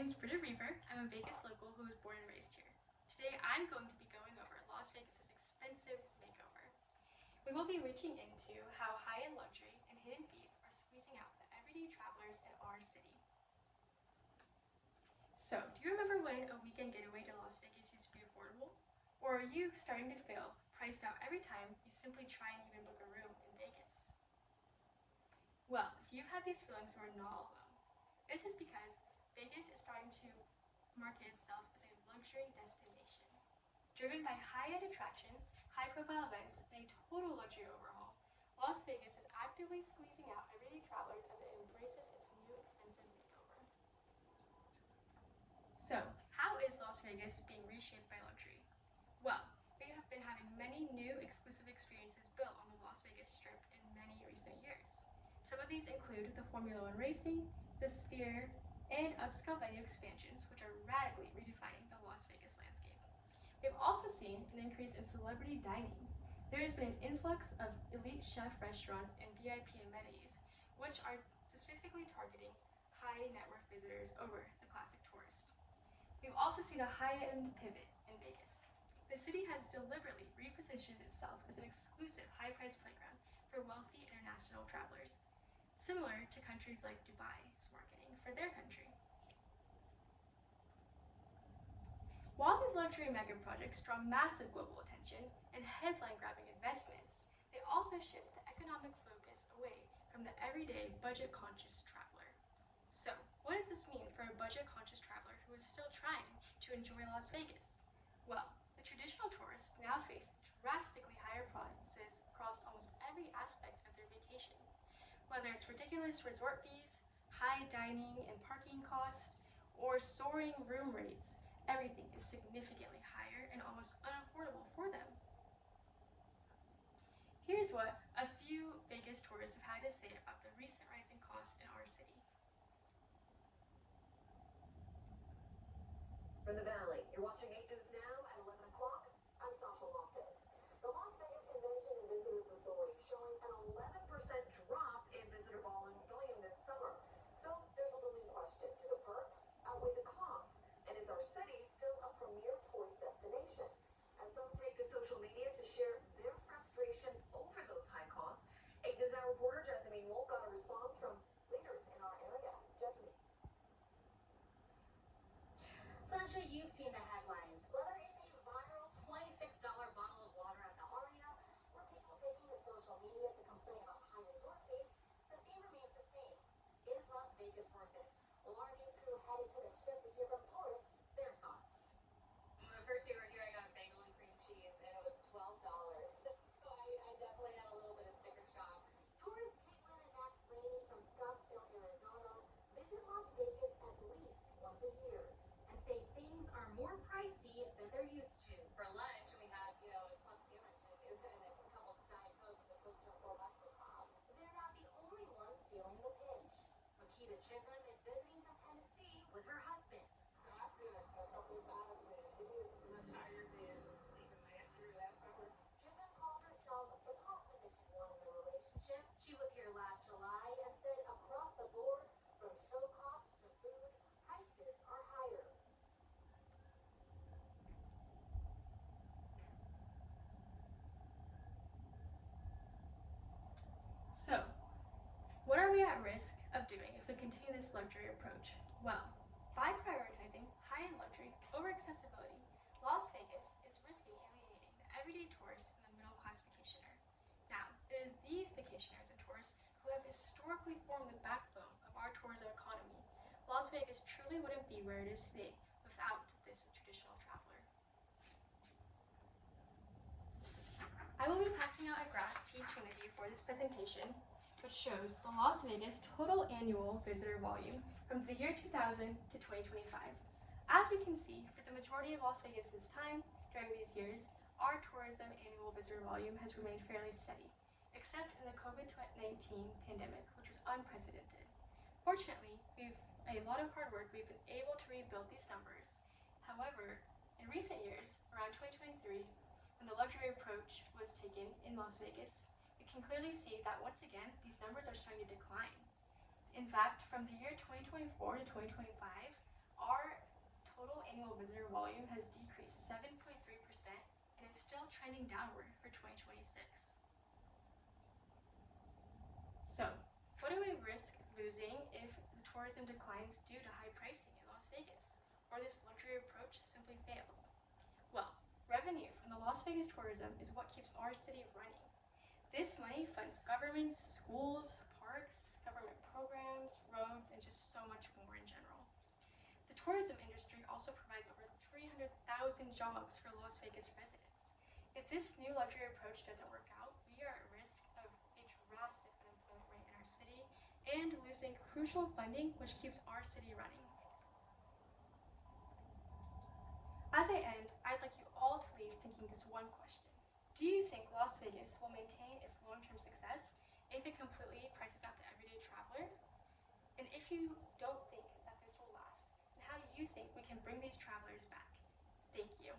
name is Britta Reber. I'm a Vegas local who was born and raised here. Today I'm going to be going over Las Vegas's expensive makeover. We will be reaching into how high-end luxury and hidden fees are squeezing out the everyday travelers in our city. So, do you remember when a weekend getaway to Las Vegas used to be affordable? Or are you starting to feel priced out every time you simply try and even book a room in Vegas? Well, if you've had these feelings, you are not alone. This is because Vegas is starting to market itself as a luxury destination. Driven by high-end attractions, high-profile events, and a total luxury overhaul, Las Vegas is actively squeezing out everyday travelers as it embraces its new expensive makeover. So, how is Las Vegas being reshaped by luxury? Well, we have been having many new exclusive experiences built on the Las Vegas Strip in many recent years. Some of these include the Formula One racing, the Sphere, and upscale venue expansions, which are radically redefining the Las Vegas landscape. We've also seen an increase in celebrity dining. There has been an influx of elite chef restaurants and VIP amenities, which are specifically targeting high-net-worth visitors over the classic tourist. We've also seen a high-end pivot in Vegas. The city has deliberately repositioned itself as an exclusive high-priced playground for wealthy international travelers, similar to countries like Dubai's marketing for their country. While these luxury mega projects draw massive global attention and headline-grabbing investments, they also shift the economic focus away from the everyday budget-conscious traveler. So, what does this mean for a budget-conscious traveler who is still trying to enjoy Las Vegas? Well, the traditional tourists now face drastically higher prices across almost every aspect of their vacation. Whether it's ridiculous resort fees, high dining and parking costs, or soaring room rates, everything is significantly higher and almost unaffordable for them. Here's what a few Vegas tourists have had to say about the recent rising costs in our city. From the Valley, you're watching 8 News Now at 11 o'clock. I'm Sasha Loftus. The Las Vegas Convention and Visitors Authority showing an 11% drop in visitor volume this summer. So there's a looming question. Do the perks outweigh the costs? And is our city still a premier tourist destination? And some take to social media to share their frustrations over those high costs. 8 News Now reporter Jessamine Wolk got a response from leaders in our area. Jessamine. Sasha, you've seen the headlines. Whether it's a viral $26 bottle of water at the Aria, or people taking to social media to complain about high resort fees, the theme remains the same. Is Las Vegas worth it? Well, our news crew headed to the Strip to hear from tourists their thoughts. The first day we were here, I got a bagel and cream cheese, and it was $12. So I definitely had a little bit of sticker shock. Tourists Caitlin and Max Laney from Scottsdale, Arizona, visit Las Vegas at least once a year and say things are more pricey than they're used to. For lunch, we had, a club sandwich and a couple of Diet Cokes that close to $4 a pop. They're not the only ones feeling the pinch. Makita Chisholm is visiting from Tennessee with her husband. I've been a couple of times and it is much higher than even last summer. Chisholm calls herself the cost-efficient one in the relationship. She was here last July and said across the board, from show costs to food, prices are higher. So, what are we at risk of doing if we continue this luxury approach? Well, by prioritizing high-end luxury over accessibility, Las Vegas is risking alienating the everyday tourist and the middle-class vacationer. Now, it is these vacationers and tourists who have historically formed the backbone of our tourism economy. Las Vegas truly wouldn't be where it is today without this traditional traveler. I will be passing out a graph to each one of you for this presentation, which shows the Las Vegas total annual visitor volume from the year 2000 to 2025. As we can see, for the majority of Las Vegas's time during these years, our tourism annual visitor volume has remained fairly steady, except in the COVID-19 pandemic, which was unprecedented. Fortunately, a lot of hard work, we've been able to rebuild these numbers. However, in recent years, around 2023, when the luxury approach was taken in Las Vegas, we can clearly see that once again, these numbers are starting to decline. In fact, from the year 2024 to 2025, our annual visitor volume has decreased 7.3% and is still trending downward for 2026. So, what do we risk losing if the tourism declines due to high pricing in Las Vegas, or this luxury approach simply fails? Well, revenue from the Las Vegas tourism is what keeps our city running. This money funds governments, schools, parks, government programs, roads, and just so much more in general. The tourism industry also provides over 300,000 jobs for Las Vegas residents. If this new luxury approach doesn't work out, we are at risk of a drastic unemployment rate in our city and losing crucial funding which keeps our city running. As I end, I'd like you all to leave thinking this one question. Do you think Las Vegas will maintain its long-term success if it completely prices out the everyday traveler? And if you don't think that this will last, then how do you think we can bring these travelers back? Thank you.